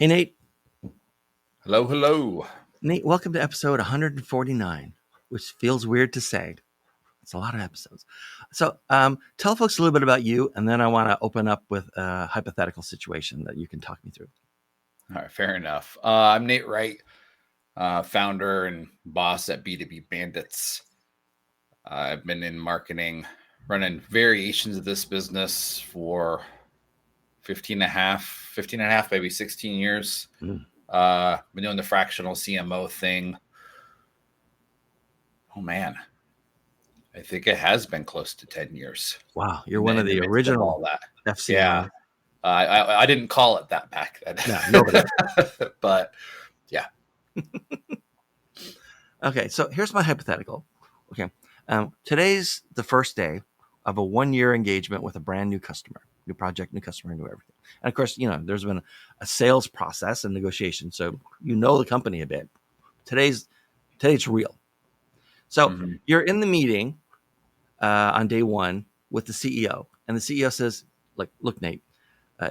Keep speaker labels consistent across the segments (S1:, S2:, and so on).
S1: Hey, Nate.
S2: Hello, hello.
S1: Nate, welcome to episode 149, which feels weird to say. It's a lot of episodes. So tell folks a little bit about you, and then I want to open up with a hypothetical situation that you can talk me through.
S2: All right, fair enough. I'm Nate Wright, founder and boss at B2B Bandits. I've been in marketing, running variations of this business for 15 and a half, maybe 16 years.
S1: Mm.
S2: Been doing the fractional CMO thing. Oh, man. I think it has been close to 10 years.
S1: Wow, you're one of the original FCMO.
S2: Yeah. I didn't call it that back then.
S1: No, nobody.
S2: But yeah.
S1: Okay, so here's my hypothetical. Okay, today's the first day of a 1-year engagement with a brand new customer, new project, new customer, new everything. And of course, there's been a sales process and negotiation, so you know the company a bit. Today's real. So you're in the meeting on day one with the CEO, and the CEO says, look, Nate,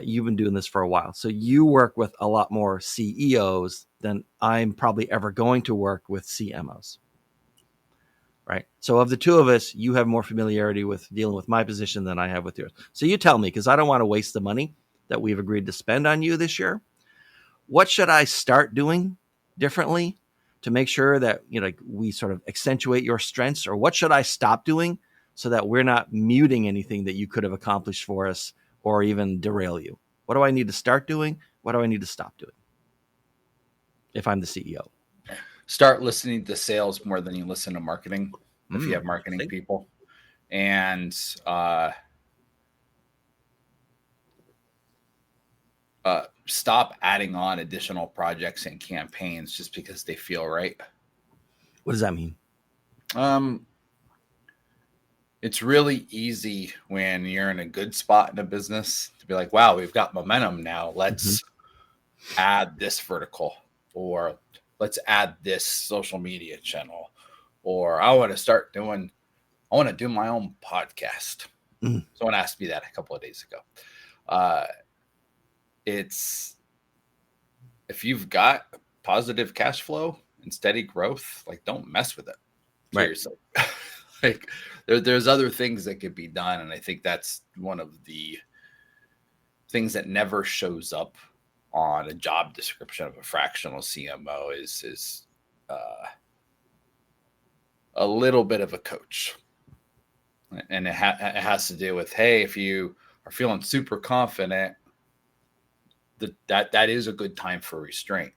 S1: you've been doing this for a while, so you work with a lot more CEOs than I'm probably ever going to work with CMOs. Right. So of the two of us, you have more familiarity with dealing with my position than I have with yours. So you tell me, because I don't want to waste the money that we've agreed to spend on you this year. What should I start doing differently to make sure that we sort of accentuate your strengths, or what should I stop doing so that we're not muting anything that you could have accomplished for us or even derail you? What do I need to start doing? What do I need to stop doing if I'm the CEO?
S2: Start listening to sales more than you listen to marketing if you have marketing people. And stop adding on additional projects and campaigns just because they feel right.
S1: What does that mean?
S2: It's really easy when you're in a good spot in a business to be like, wow, we've got momentum now. Let's add this vertical, or let's add this social media channel, or I want to do my own podcast. Someone asked me that a couple of days ago. It's if you've got positive cash flow and steady growth, don't mess with it. Seriously. Right. There's other things that could be done. And I think that's one of the things that never shows up on a job description of a fractional CMO is a little bit of a coach. And it has to do with, hey, if you are feeling super confident, that is a good time for restraint.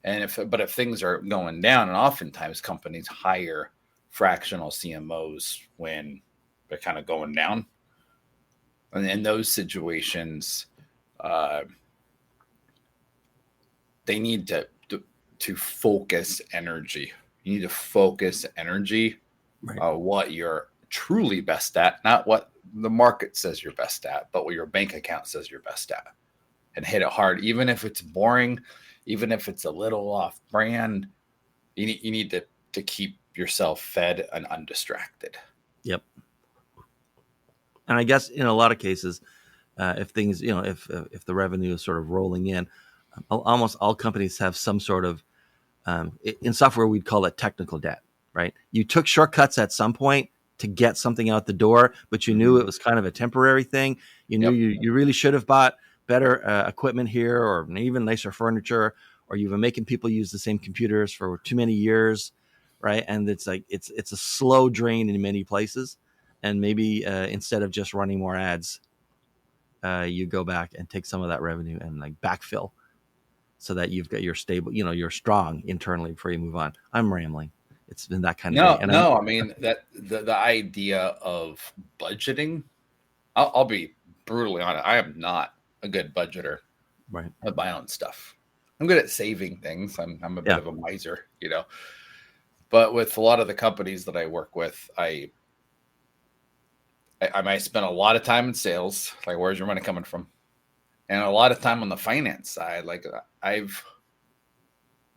S2: And if things are going down, and oftentimes companies hire fractional CMOs when they're kind of going down, and in those situations, they need to focus energy. You need to focus energy on what you're truly best at, not what the market says you're best at, but what your bank account says you're best at, and hit it hard. Even if it's boring, even if it's a little off brand, you need to keep yourself fed and undistracted.
S1: Yep. And I guess in a lot of cases, if things, if the revenue is sort of rolling in, almost all companies have some sort of, in software, we'd call it technical debt, right? You took shortcuts at some point to get something out the door, but you knew it was kind of a temporary thing. You knew you really should have bought better equipment here, or even nicer furniture, or you've been making people use the same computers for too many years, right? And it's a slow drain in many places. And maybe instead of just running more ads, you go back and take some of that revenue and backfill, so that you've got your stable, you're strong internally before you move on. I'm rambling. It's been that kind of day.
S2: I mean that the idea of budgeting, I'll be brutally honest. I am not a good budgeter,
S1: right,
S2: with my own stuff. I'm good at saving things. I'm a bit of a miser, But with a lot of the companies that I work with, I might spend a lot of time in sales. Where's your money coming from? And a lot of time on the finance side. I've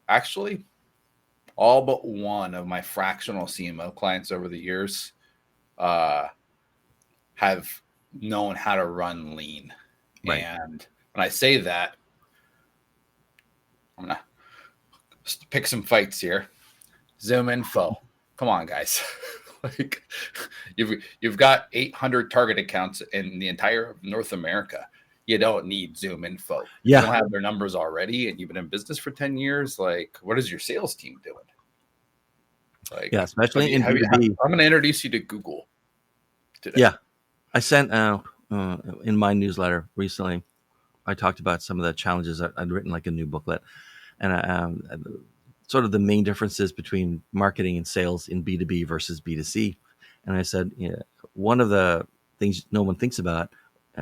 S2: actually, all but one of my fractional CMO clients over the years have known how to run lean. Right. And when I say that, I'm gonna pick some fights here. Zoom info. Come on, guys. Like you've got 800 target accounts in the entire North America. You don't need Zoom info. You
S1: Yeah.
S2: don't have their numbers already, and you've been in business for 10 years. Like, what is your sales team doing? Like,
S1: Yeah. Especially in
S2: I'm
S1: B2B.
S2: going to introduce you to Google today.
S1: Yeah. I sent in my newsletter recently, I talked about some of the challenges. I'd written like a new booklet, and sort of the main differences between marketing and sales in B2B versus B2C. And I said, yeah, one of the things no one thinks about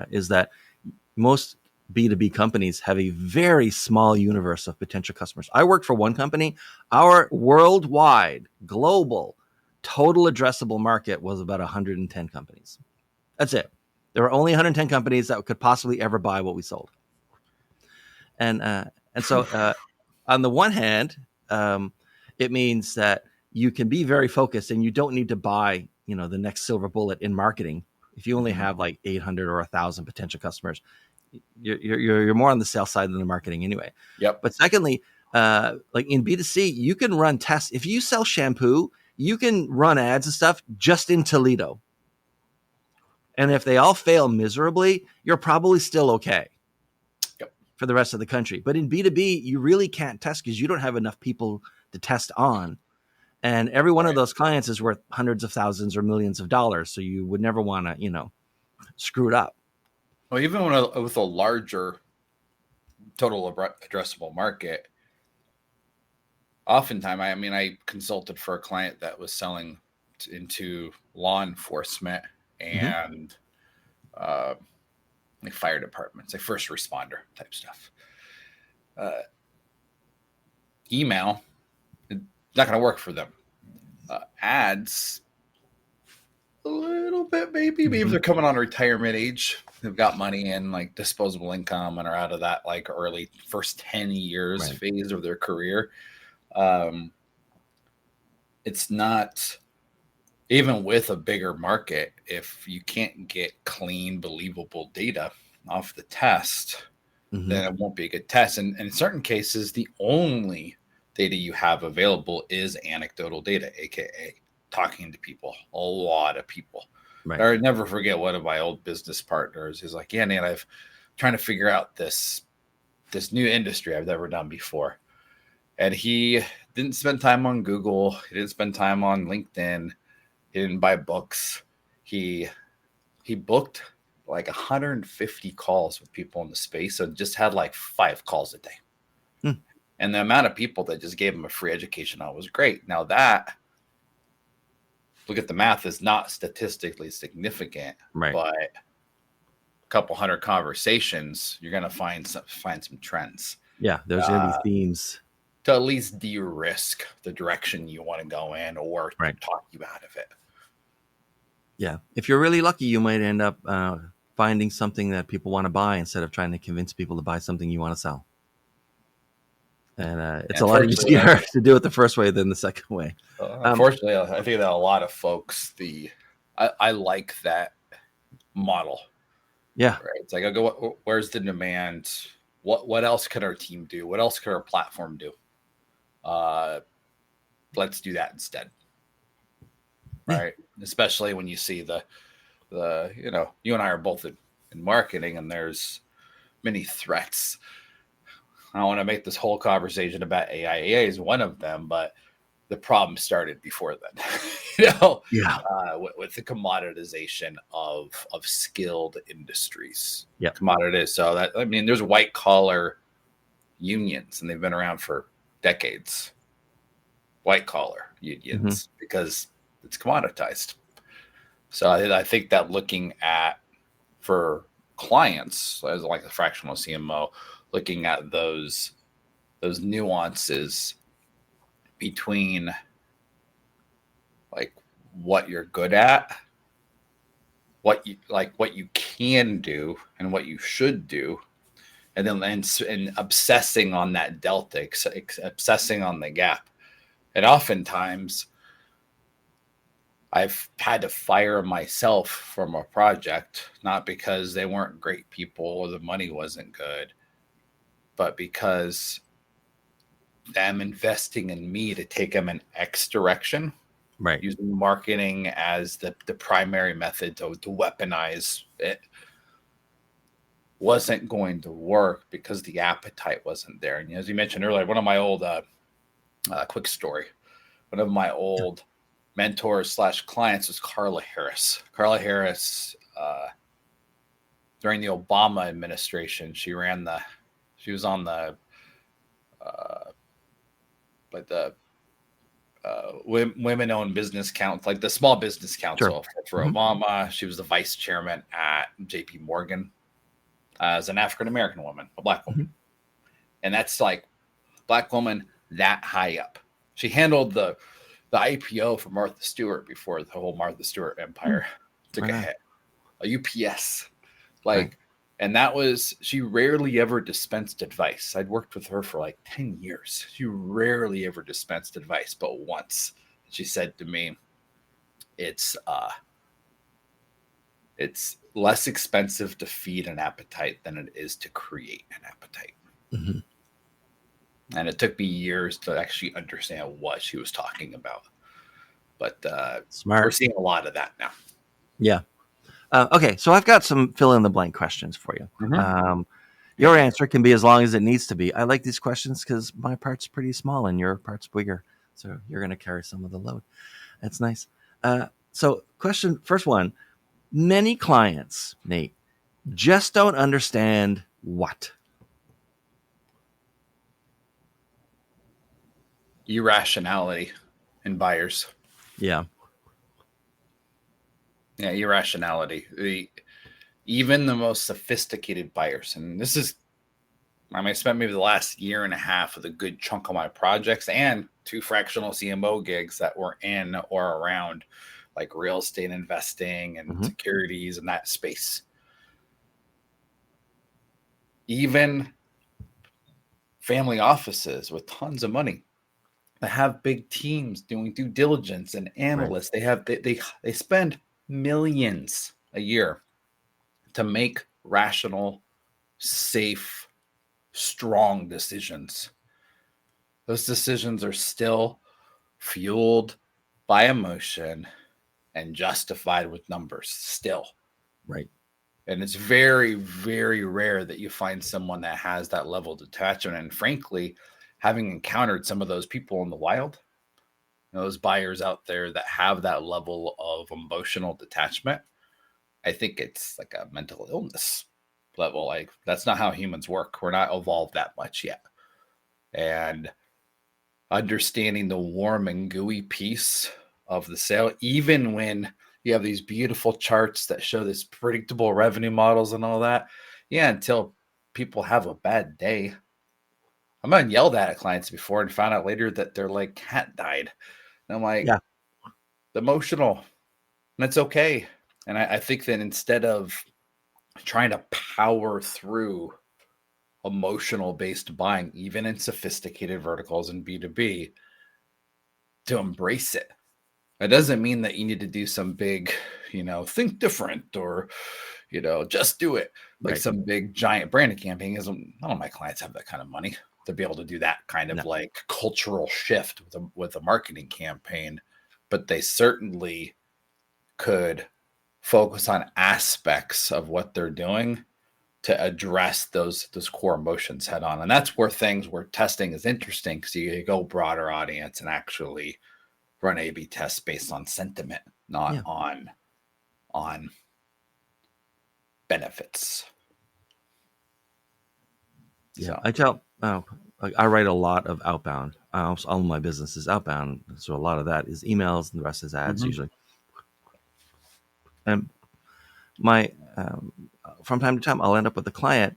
S1: is that most B2B companies have a very small universe of potential customers. I worked for one company. Our worldwide, global, total addressable market was about 110 companies. That's it. There were only 110 companies that could possibly ever buy what we sold. And so on the one hand, it means that you can be very focused and you don't need to buy, the next silver bullet in marketing. If you only have like 800 or 1,000 potential customers, you're more on the sales side than the marketing anyway.
S2: Yep.
S1: But secondly, like in B2C, you can run tests. If you sell shampoo, you can run ads and stuff just in Toledo. And if they all fail miserably, you're probably still okay for the rest of the country. But in B2B, you really can't test because you don't have enough people to test on. And every one of those clients is worth hundreds of thousands or millions of dollars. So you would never want to, screw it up.
S2: Well, even with a larger total addressable market, oftentimes, I consulted for a client that was selling into law enforcement and like fire departments, like first responder type stuff. Email, it's not going to work for them. Ads, a little bit, maybe. Maybe if they're coming on retirement age, they've got money in like disposable income and are out of that like early first 10 years phase of their career. It's not, even with a bigger market, if you can't get clean, believable data off the test, then it won't be a good test. And in certain cases, the only data you have available is anecdotal data, aka talking to people, a lot of people. Right. I never forget one of my old business partners is like, yeah, Nate, I'm trying to figure out this new industry I've never done before. And he didn't spend time on Google. He didn't spend time on LinkedIn. He didn't buy books. He booked like 150 calls with people in the space. So just had like 5 calls a day. And the amount of people that just gave him a free education on was great. Now that, look at the math, is not statistically significant, but a couple hundred conversations, you're going to find some trends.
S1: Yeah, there's going to be themes.
S2: To at least de-risk the direction you want to go in or talk you out of it.
S1: Yeah. If you're really lucky, you might end up finding something that people want to buy instead of trying to convince people to buy something you want to sell. And it's a lot easier to do it the first way than the second way.
S2: Unfortunately, I think that a lot of folks, I like that model.
S1: Yeah.
S2: Right. It's like, I go, where's the demand? What else can our team do? What else can our platform do? Let's do that instead. Right. Especially when you see the you and I are both in marketing, and there's many threats. I don't want to make this whole conversation about AI. AI is one of them, but the problem started before then. With the commoditization of skilled industries.
S1: Yeah.
S2: Commoditized. So that, there's white collar unions, and they've been around for decades. White collar unions, because it's commoditized. So I think that looking at, for clients as like a fractional CMO, looking at those nuances between like what you're good at, what you can do and what you should do, and then and obsessing on that delta, obsessing on the gap. And oftentimes I've had to fire myself from a project, not because they weren't great people or the money wasn't good, but because them investing in me to take them in X direction,
S1: Right.
S2: using marketing as the primary method to weaponize it, wasn't going to work because the appetite wasn't there. And as you mentioned earlier, one of my old quick story, one of my old mentors / clients was Carla Harris. Carla Harris, during the Obama administration, she was on the like the women-owned business council, like the Small Business Council for Obama. She was the vice chairman at J.P. Morgan as an African-American woman, a Black woman. And that's like Black woman that high up. She handled the IPO for Martha Stewart before the whole Martha Stewart empire took a hit. A UPS. And that was, she rarely ever dispensed advice. I'd worked with her for like 10 years. She rarely ever dispensed advice, but once she said to me, it's less expensive to feed an appetite than it is to create an appetite. And it took me years to actually understand what she was talking about. But
S1: Smart.
S2: We're seeing a lot of that now.
S1: Yeah. Okay, so I've got some fill-in-the-blank questions for you. Your answer can be as long as it needs to be. I like these questions because my part's pretty small and your part's bigger, so you're going to carry some of the load. That's nice. So first one. Many clients, Nate, just don't understand what?
S2: Irrationality in buyers.
S1: Yeah.
S2: Yeah, irrationality. Even the most sophisticated buyers, and this is, I spent maybe the last year and a half with a good chunk of my projects and 2 fractional CMO gigs that were in or around like real estate investing and securities and that space. Even family offices with tons of money that have big teams doing due diligence and analysts. They spend millions a year to make rational, safe, strong decisions. Those decisions are still fueled by emotion and justified with numbers still.
S1: Right.
S2: And it's very, very rare that you find someone that has that level of detachment. And frankly, having encountered some of those people in the wild, those buyers out there that have that level of emotional detachment, I think it's like a mental illness level. Like, that's not how humans work. We're not evolved that much yet. And understanding the warm and gooey piece of the sale, even when you have these beautiful charts that show this predictable revenue models and all that. Yeah, until people have a bad day. I'm not yelled at clients before and found out later that their like cat died. And I'm like, emotional. And that's okay. And I think that instead of trying to power through emotional based buying, even in sophisticated verticals and B2B, to embrace it. That doesn't mean that you need to do some big, think different or, just do it. Like some big giant branding campaign. None of my clients have that kind of money to be able to do that kind of like cultural shift with a marketing campaign. But they certainly could focus on aspects of what they're doing to address those core emotions head on. And that's where testing is interesting, because you go broader audience and actually run A/B tests based on sentiment, not on benefits.
S1: Yeah, so. I write a lot of outbound. All of my business is outbound, so a lot of that is emails, and the rest is ads usually. And from time to time, I'll end up with a client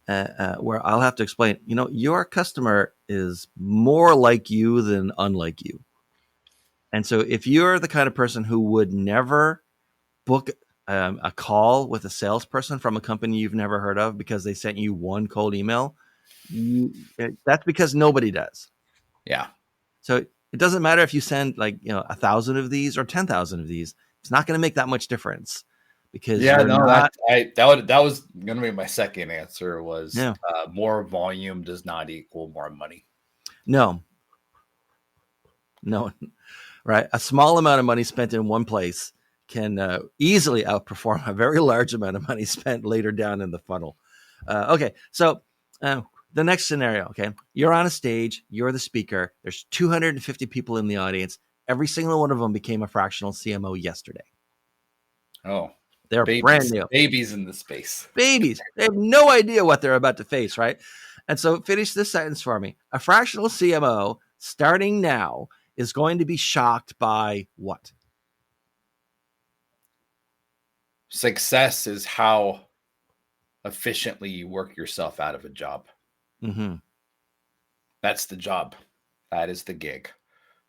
S1: where I'll have to explain, your customer is more like you than unlike you. And so if you're the kind of person who would never book a call with a salesperson from a company you've never heard of because they sent you one cold email, that's because nobody does.
S2: Yeah.
S1: So it doesn't matter if you send 1,000 of these or 10,000 of these. It's not going to make that much difference, because
S2: that was going to be my second answer was more volume does not equal more money.
S1: No, no, right? A small amount of money spent in one place can easily outperform a very large amount of money spent later down in the funnel. Okay, so uh, the next scenario, okay, you're on a stage, you're the speaker, there's 250 people in the audience. Every single one of them became a fractional CMO yesterday.
S2: Oh,
S1: They're brand
S2: babies,
S1: new.
S2: babies in the space.
S1: Babies. They have no idea what they're about to face, right? And so finish this sentence for me. A fractional CMO starting now is going to be shocked by what?
S2: Success is how efficiently you work yourself out of a job.
S1: Mm-hmm.
S2: That's the job. That is the gig,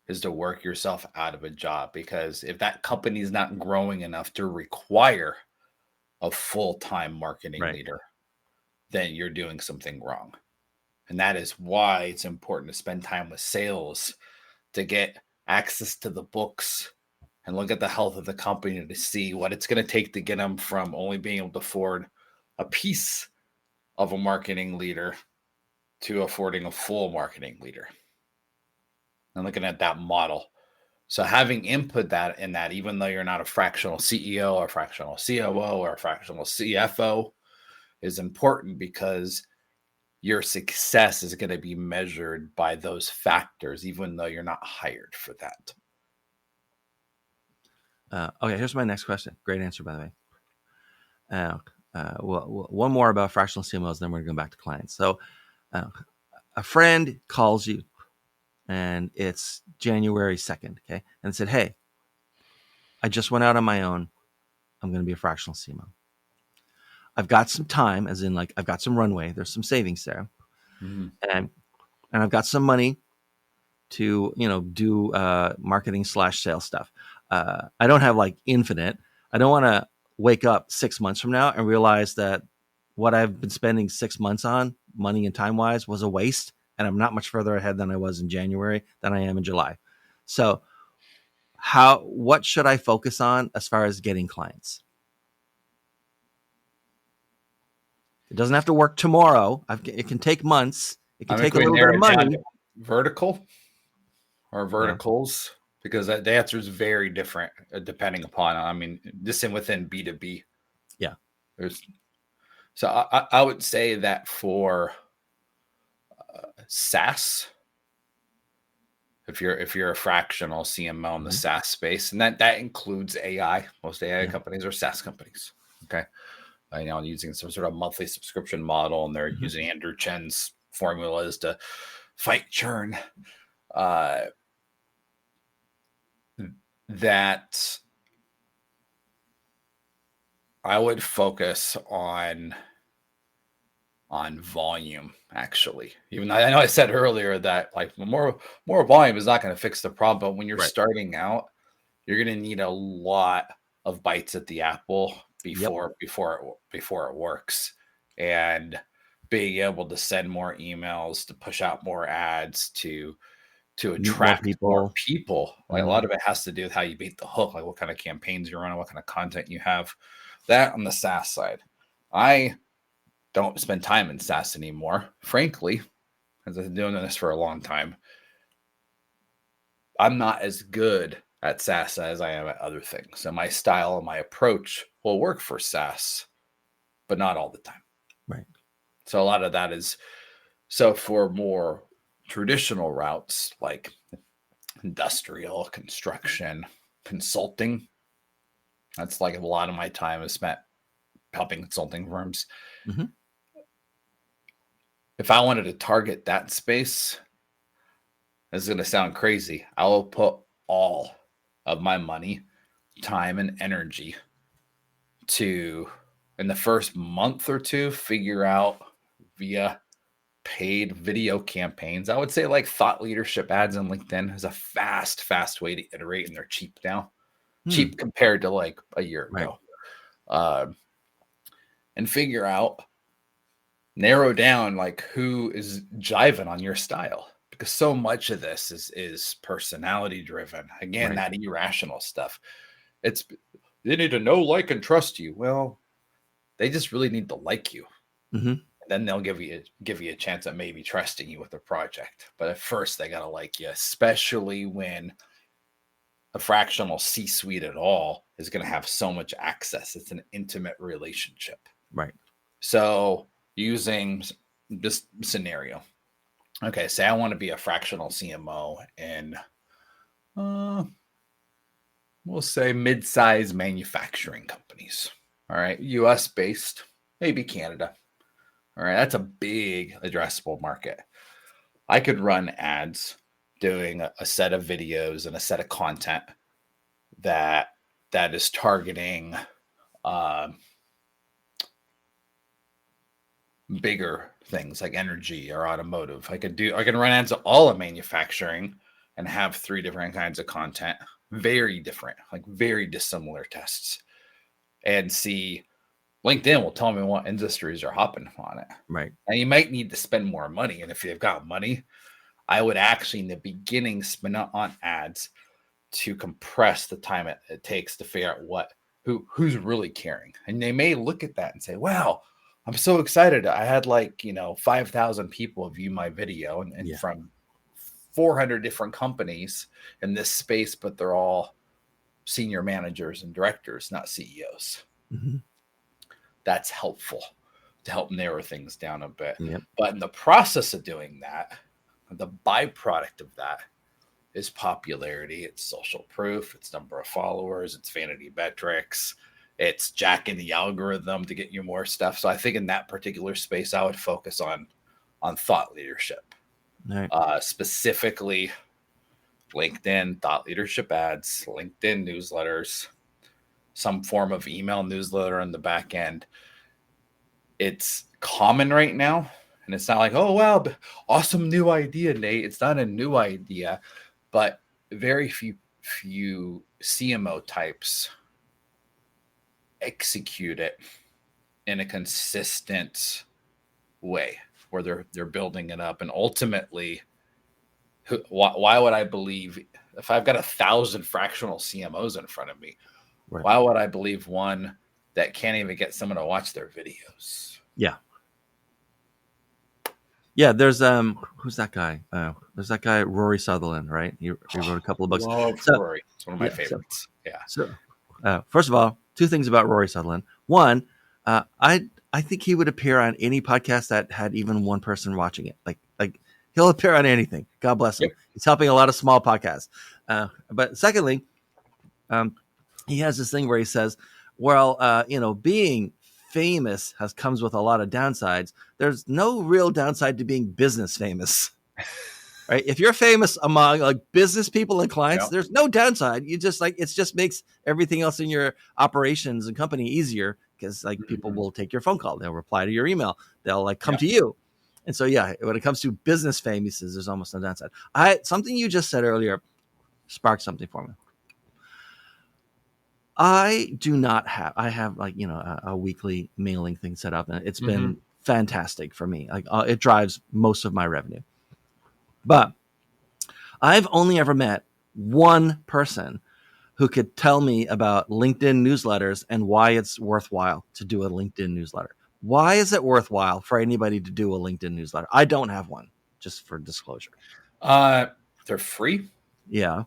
S2: is to work yourself out of a job. Because if that company is not growing enough to require a full-time marketing
S1: Right.
S2: leader, then you're doing something wrong. And that is why it's important to spend time with sales, to get access to the books and look at the health of the company to see what it's going to take to get them from only being able to afford a piece of a marketing leader to affording a full marketing leader. And looking at that model. So having input that in that, even though you're not a fractional CEO or fractional COO or a fractional CFO, is important because your success is going to be measured by those factors, even though you're not hired for that.
S1: Okay, here's my next question. Great answer, by the way. Well, one more about fractional CMOs, then we're going to go back to clients. So, a friend calls you, and it's January 2nd, okay? And said, hey, I just went out on my own. I'm going to be a fractional CMO. I've got some time, as in, like, I've got some runway. There's some savings there.
S2: Mm-hmm.
S1: And I've got some money to, do marketing / sales stuff. I don't have like infinite. I don't want to wake up 6 months from now and realize that what I've been spending 6 months on, money and time wise, was a waste. And I'm not much further ahead than I was in January than I am in July. So, what should I focus on as far as getting clients? It doesn't have to work tomorrow. It can take months. It can
S2: I mean,
S1: take a
S2: can we
S1: little bit
S2: narrow
S1: of
S2: it down
S1: money.
S2: to vertical or
S1: Yeah.
S2: verticals? Because the answer is very different depending upon, I mean, this and within B2B.
S1: Yeah.
S2: So I would say that for SaaS, if you're a fractional CMO in the SaaS space, and that includes AI. Most AI companies are SaaS companies. Okay. Using some sort of monthly subscription model, and they're using Andrew Chen's formulas to fight churn. That I would focus on volume, actually. Even though I know I said earlier that like more volume is not going to fix the problem, but when you're starting out, you're going to need a lot of bites at the apple before it works. And being able to send more emails, to push out more ads, to attract more people. Like a lot of it has to do with how you beat the hook, like what kind of campaigns you're running, what kind of content you have. That on the SaaS side. I don't spend time in SaaS anymore, frankly, because I've been doing this for a long time. I'm not as good at SaaS as I am at other things. So my style and my approach will work for SaaS, but not all the time.
S1: Right.
S2: So a lot of that is, so for more traditional routes like industrial, construction, consulting, that's like a lot of my time is spent helping consulting firms.
S1: Mm-hmm.
S2: If I wanted to target that space, it's going to sound crazy. I will put all of my money, time, and energy to, in the first month or two, figure out via paid video campaigns. I would say like thought leadership ads on LinkedIn is a fast way to iterate, and they're cheap now. Cheap compared to like a year ago. And figure out, narrow down like who is jiving on your style, because so much of this is personality driven. Again, that irrational stuff. It's, they need to know, like, and trust you. Well, they just really need to like you.
S1: Mm-hmm.
S2: Then they'll give you a chance at maybe trusting you with a project. But at first, they gotta like you, especially when a fractional C-suite at all is going to have so much access. It's an intimate relationship.
S1: Right.
S2: So using this scenario, okay, say I want to be a fractional CMO in, we'll say mid-size manufacturing companies. All right, U.S. based, maybe Canada. All right, that's a big addressable market. I could run ads doing a set of videos and a set of content that is targeting bigger things like energy or automotive. I can run ads to all of manufacturing and have 3 different kinds of content, very different, like very dissimilar tests, and see. LinkedIn will tell me what industries are hopping on it.
S1: Right.
S2: And you might need to spend more money. And if you've got money, I would actually in the beginning spend on ads to compress the time it takes to figure out who's really caring. And they may look at that and say, wow, I'm so excited. I had 5,000 people view my video and from 400 different companies in this space, but they're all senior managers and directors, not CEOs.
S1: Mm-hmm.
S2: That's helpful to help narrow things down a bit.
S1: Yep.
S2: But in the process of doing that, the byproduct of that is popularity. It's social proof. It's number of followers. It's vanity metrics. It's jacking the algorithm to get you more stuff. So I think in that particular space, I would focus on thought leadership,
S1: right.
S2: Specifically LinkedIn thought leadership ads, LinkedIn newsletters, some form of email newsletter on the back end. It's common right now. And it's not like, oh, wow, awesome new idea, Nate. It's not a new idea, but very few CMO types execute it in a consistent way where they're building it up. And ultimately, why would I believe if I've got 1,000 fractional CMOs in front of me, right, why would I believe one that can't even get someone to watch their videos?
S1: Yeah. Yeah, there's who's that guy? There's that guy Rory Sutherland, right? He wrote a couple of books.
S2: Rory. It's one of my favorites.
S1: So first of all, 2 things about Rory Sutherland. One, I think he would appear on any podcast that had even one person watching it. Like he'll appear on anything. God bless him. Yep. He's helping a lot of small podcasts. But secondly, he has this thing where he says, well, being famous comes with a lot of downsides. There's no real downside to being business famous, right? If you're famous among business people and clients, there's no downside. You just it just makes everything else in your operations and company easier because people will take your phone call, they'll reply to your email, they'll come to you. And so, when it comes to business fame, he says there's almost no downside. Something you just said earlier sparked something for me. I do not have. I have a weekly mailing thing set up, and it's been fantastic for me. It drives most of my revenue. But I've only ever met one person who could tell me about LinkedIn newsletters and why it's worthwhile to do a LinkedIn newsletter. Why is it worthwhile for anybody to do a LinkedIn newsletter? I don't have one, just for disclosure.
S2: They're free.
S1: Yeah.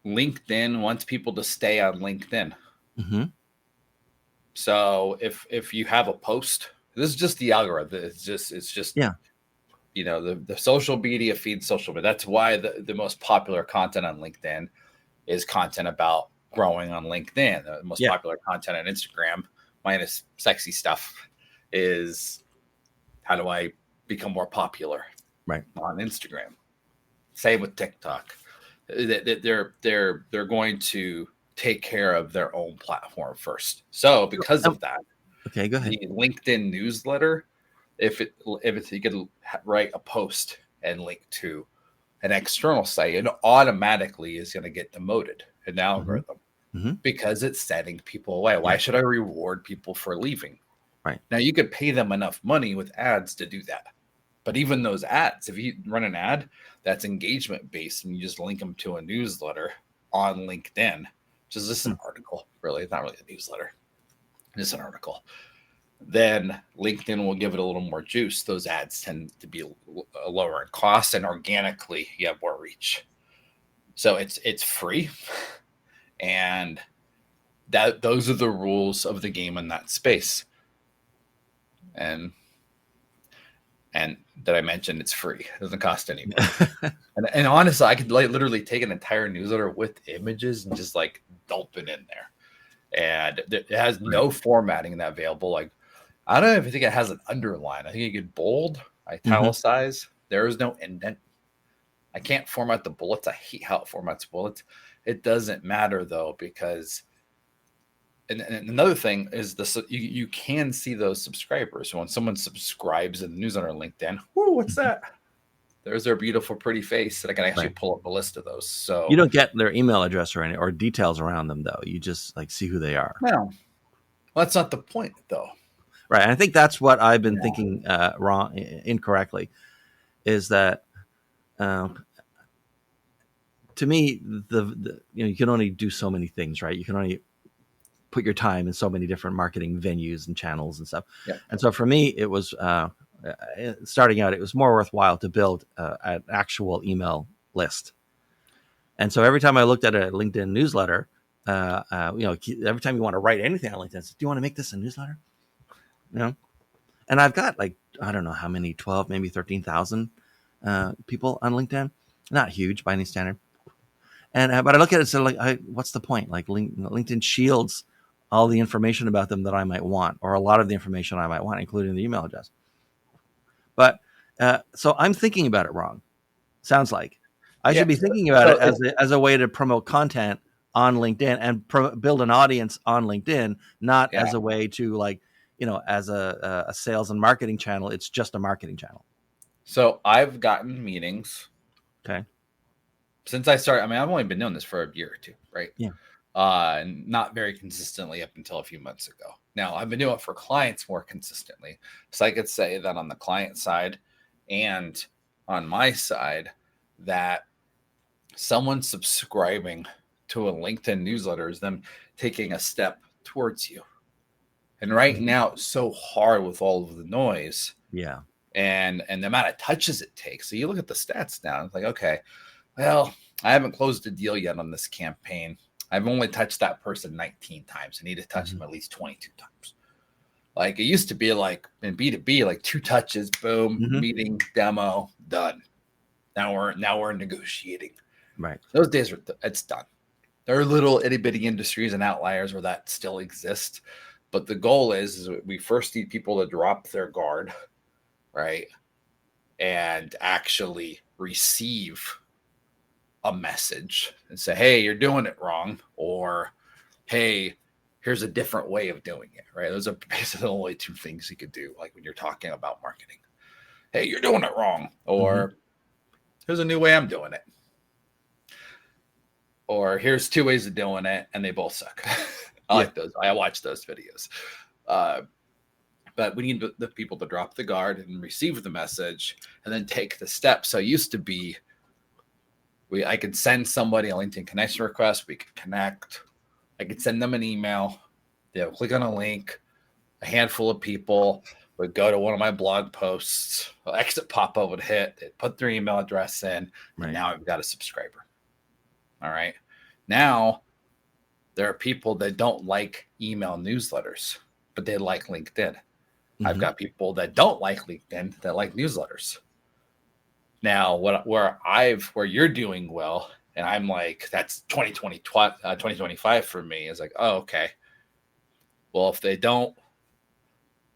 S2: LinkedIn wants people to stay on LinkedIn.
S1: Mm-hmm.
S2: So if you have a post, this is just the algorithm. It's just the social media feeds social media. That's why the most popular content on LinkedIn is content about growing on LinkedIn. The most popular content on Instagram, minus sexy stuff, is how do I become more popular on Instagram. Same with TikTok. They're going to take care of their own platform first. So because of that,
S1: okay, go ahead.
S2: The LinkedIn newsletter, if you could write a post and link to an external site, it automatically is going to get demoted in the algorithm because it's sending people away. Why should I reward people for leaving?
S1: Right.
S2: Now you could pay them enough money with ads to do that. But even those ads, if you run an ad that's engagement based and you just link them to a newsletter on LinkedIn, which is just an article, really, it's not really a newsletter, just an article. then LinkedIn will give it a little more juice. Those ads tend to be lower in cost, and organically you have more reach. So it's free, and those are the rules of the game in that space. And that I mentioned, it's free. It doesn't cost any money. and honestly, I could literally take an entire newsletter with images and just like dump it in there. And it has no formatting that available. Like, I don't know if I think it has an underline. I think you could bold, italicize. There is no indent. I can't format the bullets. I hate how it formats bullets. It doesn't matter though, because and another thing is you can see those subscribers. So when someone subscribes in the newsletter on LinkedIn, whoo, what's that? There's their beautiful, pretty face that I can actually pull up a list of those. So
S1: you don't get their email address or details around them, though. You just like see who they are.
S2: No, well, that's not the point, though.
S1: Right. And I think that's what I've been thinking incorrectly, is that to me, you can only do so many things, right? You can only put your time in so many different marketing venues and channels and stuff.
S2: Yeah.
S1: And so for me, it was starting out, it was more worthwhile to build an actual email list. And so every time I looked at a LinkedIn newsletter, every time you want to write anything on LinkedIn, do you want to make this a newsletter? And I've got like, I don't know how many, 12, maybe 13,000 people on LinkedIn. Not huge by any standard. And but I look at it, so like, what's the point? Like LinkedIn shields all the information about them that I might want, or a lot of the information I might want, including the email address. But so I'm thinking about it wrong. Sounds like I should be thinking about it as a way to promote content on LinkedIn and build an audience on LinkedIn, not as a way to as a sales and marketing channel. It's just a marketing channel.
S2: So I've gotten meetings.
S1: Okay.
S2: Since I started, I mean, I've only been doing this for a year or two, right?
S1: Yeah.
S2: Not very consistently up until a few months ago. Now I've been doing it for clients more consistently. So I could say that on the client side and on my side, that someone subscribing to a LinkedIn newsletter is them taking a step towards you. And right now it's so hard with all of the noise.
S1: Yeah.
S2: And the amount of touches it takes. So you look at the stats now, it's like, okay, well, I haven't closed a deal yet on this campaign. I've only touched that person 19 times. I need to touch them at least 22 times. Like it used to be like in B2B, like 2 touches, boom, meeting, demo, done. Now we're negotiating.
S1: Right.
S2: Those days it's done. There are little itty bitty industries and outliers where that still exists. But the goal is we first need people to drop their guard, right? And actually receive a message and say, hey, you're doing it wrong, or hey, here's a different way of doing it, right? Those are basically the only 2 things you could do, like when you're talking about marketing. Hey, you're doing it wrong, or here's a new way I'm doing it, or here's 2 ways of doing it, and they both suck. I like those. I watch those videos. But we need the people to drop the guard and receive the message and then take the steps. So it used to be, I could send somebody a LinkedIn connection request. We could connect. I could send them an email. They'll click on a link. A handful of people would go to one of my blog posts. An exit pop-up would hit. They'd put their email address in. Right. And now I've got a subscriber. All right. Now there are people that don't like email newsletters, but they like LinkedIn. I've got people that don't like LinkedIn that like newsletters. Now, where you're doing well, and I'm like, that's 2025 for me, is like, oh, okay. Well, if they're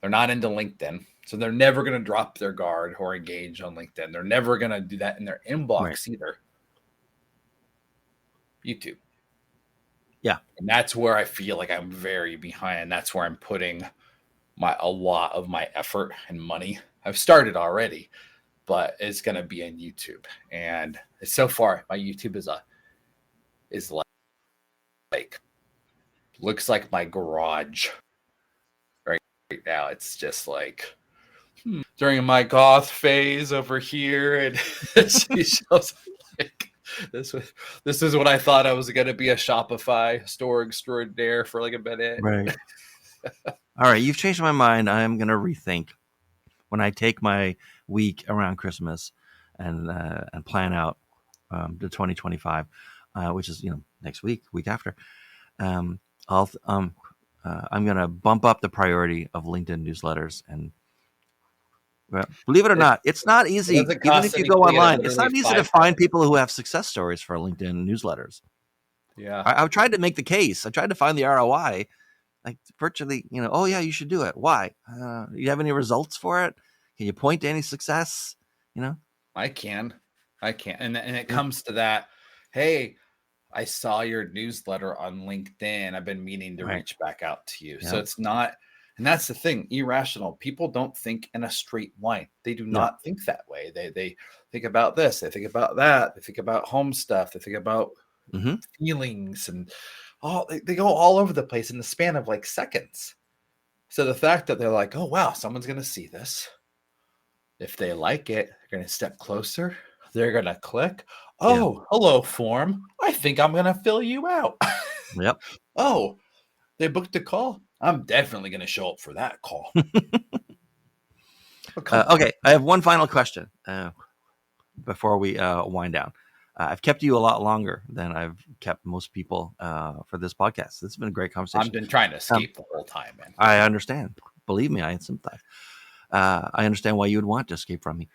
S2: not into LinkedIn, so they're never going to drop their guard or engage on LinkedIn. They're never going to do that in their inbox either. YouTube.
S1: Yeah.
S2: And that's where I feel like I'm very behind. That's where I'm putting a lot of my effort and money. I've started already, but it's going to be in YouTube. And so far, my YouTube is like looks like my garage right now. It's just like during my goth phase over here, and she shows like this is what I thought I was going to be, a Shopify store extraordinaire for like a minute.
S1: Right. All right, you've changed my mind. I am going to rethink when I take my week around Christmas and plan out the 2025, which is next week, week after. Um, I'll I'm going to bump up the priority of LinkedIn newsletters. And well, believe it or
S2: It,
S1: not, it's not
S2: it
S1: easy.
S2: doesn't
S1: Even
S2: cost
S1: if you go
S2: anything. It's
S1: online, it's
S2: literally
S1: not easy to
S2: 5
S1: find
S2: minutes.
S1: people who have success stories for LinkedIn newsletters.
S2: Yeah.
S1: I've tried to make the case. I tried to find the ROI. Like virtually, oh yeah, you should do it. Why? You have any results for it? Can you point to any success?
S2: I can. And it
S1: Yeah,
S2: comes to that. Hey, I saw your newsletter on LinkedIn. I've been meaning to
S1: right.
S2: reach back out to you. So
S1: Yeah,
S2: it's not, and that's the thing, irrational. People don't think in a straight line. They do
S1: yeah.
S2: not think that way. They think about this, they think about that, they think about home stuff, they think about
S1: Mm-hmm.
S2: feelings and they go all over the place in the span of like seconds. So the fact that they're like, oh wow, someone's gonna see this. If they like it, they're going to step closer. They're going to click.
S1: Yeah.
S2: Oh, hello, form. I think I'm going to fill you out.
S1: Yep.
S2: Oh, they booked a call. I'm definitely going to show up for that call. Oh, come on.
S1: Okay, I have one final question before we wind down. I've kept you a lot longer than I've kept most people for this podcast. This has been a great conversation.
S2: I've been trying to
S1: Um,
S2: escape the whole time, man.
S1: I understand. Believe me, I sympathize. I understand why you would want to escape from me.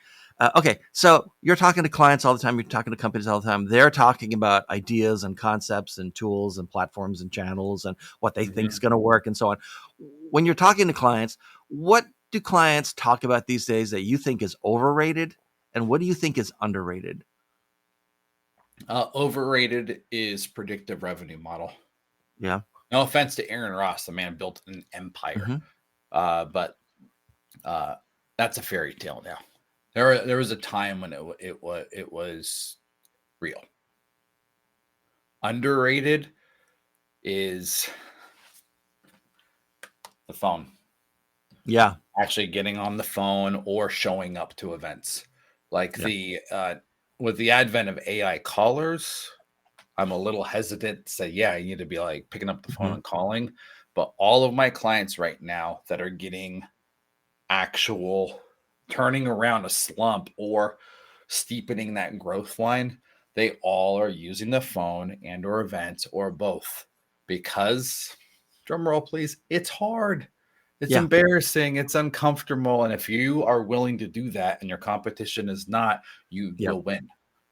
S1: Okay, so you're talking to clients all the time. You're talking to companies all the time. They're talking about ideas and concepts and tools and platforms and channels and what they think is going to work and so on. When you're talking to clients, what do clients talk about these days that you think is overrated, and what do you think is underrated?
S2: Overrated is predictive revenue model.
S1: Yeah.
S2: No offense to Aaron Ross, the man built an empire,
S1: Mm-hmm.
S2: but that's a fairy tale now. There was a time when it was real. Underrated is the phone.
S1: Yeah.
S2: Actually getting on the phone or showing up to events. Like
S1: Yeah.
S2: with the advent of AI callers, I'm a little hesitant to say, yeah, you need to be like picking up the phone
S1: Mm-hmm.
S2: and calling. But all of my clients right now that are getting actual turning around a slump or steepening that growth line, they all are using the phone and or events or both because drum roll please, it's hard, it's
S1: Yeah.
S2: embarrassing, it's uncomfortable, and if you are willing to do that and your competition is not, you
S1: Yeah.
S2: will win.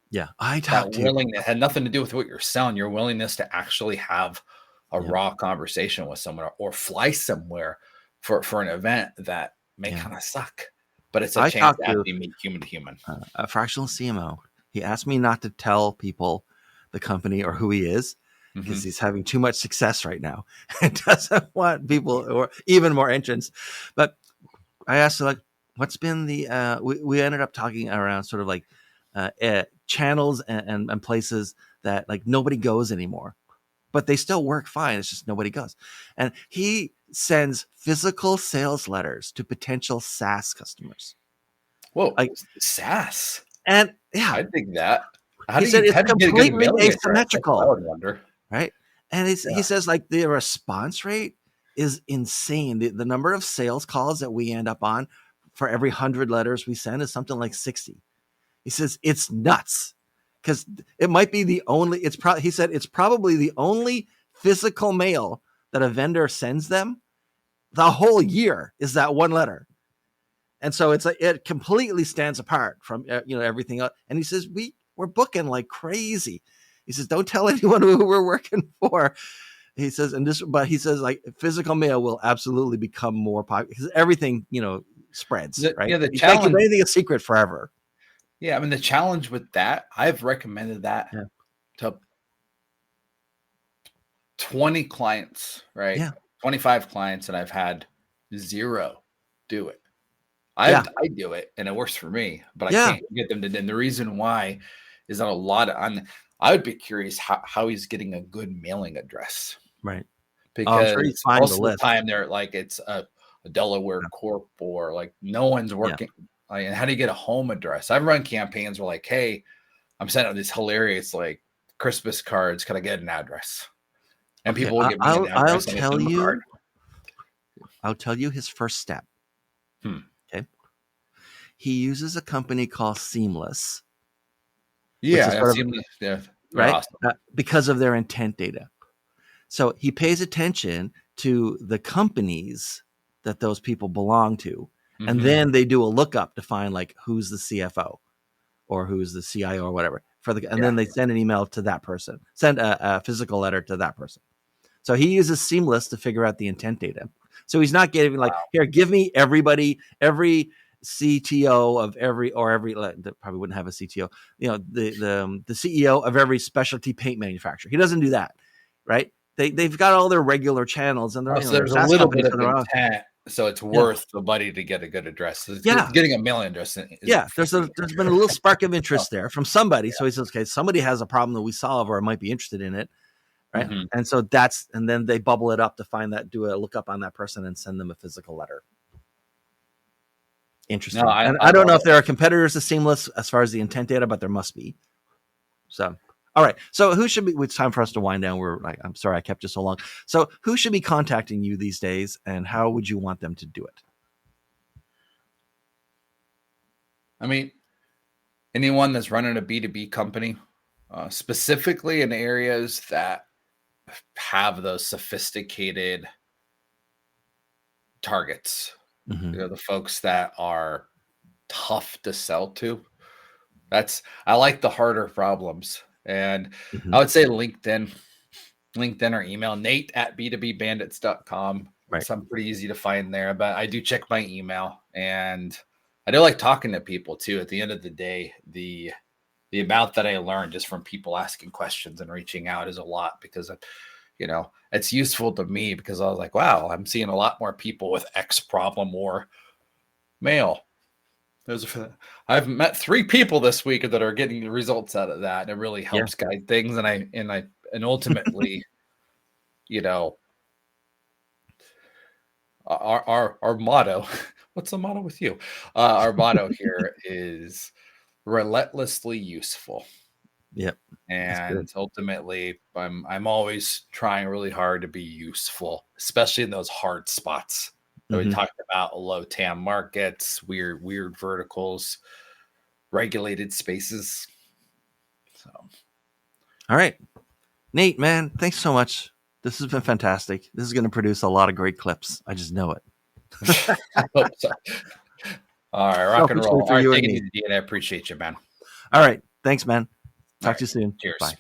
S1: Yeah. I
S2: That
S1: talked to.
S2: willingness had nothing to do with what you're selling, your willingness to actually have a
S1: Yeah.
S2: raw conversation with someone or fly somewhere for an event that may
S1: Yeah.
S2: kind of suck, but it's a
S1: I
S2: chance
S1: talked
S2: to
S1: to
S2: actually meet human to human.
S1: a fractional CMO. He asked me not to tell people the company or who he is because
S2: Mhm.
S1: he's having too much success right now and doesn't want people or even more entrants. But I asked him, like, what's been the, we ended up talking around sort of like channels and places that like nobody goes anymore, but they still work fine. It's just nobody goes. And he sends physical sales letters to potential SaaS customers.
S2: Whoa,
S1: Like,
S2: SaaS.
S1: and yeah,
S2: I think that.
S1: he said it's
S2: How do you get a good
S1: completely
S2: mailing address? That's what I
S1: asymmetrical,
S2: would wonder.
S1: right? And he
S2: Yeah.
S1: says like the response rate is insane. The number of sales calls that we end up on for every 100 letters we send is something like 60. He says it's nuts because it might be the only. He said it's probably the only physical mail that a vendor sends them the whole year is that one letter. And so it's like it completely stands apart from everything else. And he says we're booking like crazy. He says don't tell anyone who we're working for. He says but he says like physical mail will absolutely become more popular because everything spreads, right?
S2: The
S1: You can't keep
S2: challenge.
S1: anything a secret forever.
S2: Yeah, I mean the challenge with that, I've recommended that
S1: Yeah,
S2: to 20 clients, right?
S1: yeah,
S2: 25 clients, and I've had 0 do it.
S1: yeah,
S2: I do it and it works for me, but I
S1: yeah.
S2: can't get them to. And the reason why is that a lot of I would be curious how he's getting a good mailing address
S1: Right. Oh, I'm sure he's
S2: because
S1: finding the
S2: most of the
S1: list.
S2: time they're like it's a Delaware
S1: Yeah,
S2: corp or like no one's
S1: yeah.
S2: working. Like, and how do you get a home address? I've run campaigns where like, hey, I'm sending out these hilarious like Christmas cards. Can I get an address? And
S1: Okay,
S2: people will give me an
S1: I'll
S2: address and I
S1: tell
S2: send them a card.
S1: you. I'll tell you his first step.
S2: Hmm.
S1: Okay. He uses a company called Seamless, which
S2: Yeah,
S1: is
S2: I've
S1: sort of
S2: seen. Yeah, they're
S1: right
S2: awesome.
S1: because of their intent data. So he pays attention to the companies that those people belong to, and
S2: Hmm.
S1: then they do a lookup to find like who's the CFO or who's the CIO or whatever and
S2: Yeah.
S1: then they send an email to that person, send a physical letter to that person. So he uses Seamless to figure out the intent data. So he's not giving like, here, give me every CTO of every probably wouldn't have a CTO, the CEO of every specialty paint manufacturer. He doesn't do that, right? They've got all their regular channels and
S2: Oh,
S1: they're
S2: so
S1: they're
S2: there's a
S1: SaaS
S2: little bit
S1: companies, so
S2: of
S1: they're all,
S2: intent, so it's
S1: yeah,
S2: worth the money to get a good address.
S1: yeah,
S2: Getting a mailing address isn't
S1: yeah. There's
S2: free.
S1: been a little spark of
S2: Oh,
S1: interest there from somebody. So he says, okay, somebody has a problem that we solve or might be interested in it, right?
S2: hmm.
S1: And so and then they bubble it up to find that, do a lookup on that person and send them a physical letter.
S2: No,
S1: Interesting. And
S2: I
S1: I don't know
S2: love
S1: if
S2: it.
S1: there are competitors to Seamless as far as the intent data, but there must be. So, all right. So who should be, it's time for us to wind down. I'm sorry, I kept you so long. So who should be contacting you these days and how would you want them to do it?
S2: I mean, anyone that's running a B2B company, specifically in areas that have those sophisticated targets,
S1: Mm-hmm.
S2: the folks that are tough to sell to. I like the harder problems. And
S1: Mm-hmm.
S2: I would say LinkedIn or email Nate at b2bbandits.com.
S1: Right.
S2: So I'm pretty easy to find there, but I do check my email and I do like talking to people too. At the end of the day, the amount that I learned just from people asking questions and reaching out is a lot because it's useful to me because I was like, wow, I'm seeing a lot more people with X problem or male. I've met 3 people this week that are getting the results out of that. And it really
S1: Yeah.
S2: helps guide things. And ultimately, you know, our motto, what's the motto with you? Our motto here is relentlessly useful.
S1: Yep. That's good.
S2: And ultimately, I'm always trying really hard to be useful, especially in those hard spots that we
S1: Mm-hmm.
S2: talked about: low TAM markets, weird verticals, regulated spaces. So,
S1: All right. Nate, man, thanks so much. This has been fantastic. This is going to produce a lot of great clips. I just know it.
S2: I hope so. All right, rock and
S1: Selfishly
S2: roll.
S1: for
S2: All right,
S1: you
S2: take
S1: and
S2: it
S1: me.
S2: easy, Dean. I appreciate you, man.
S1: All right. Thanks, man.
S2: All
S1: Talk
S2: right,
S1: to you soon.
S2: cheers.
S1: Bye.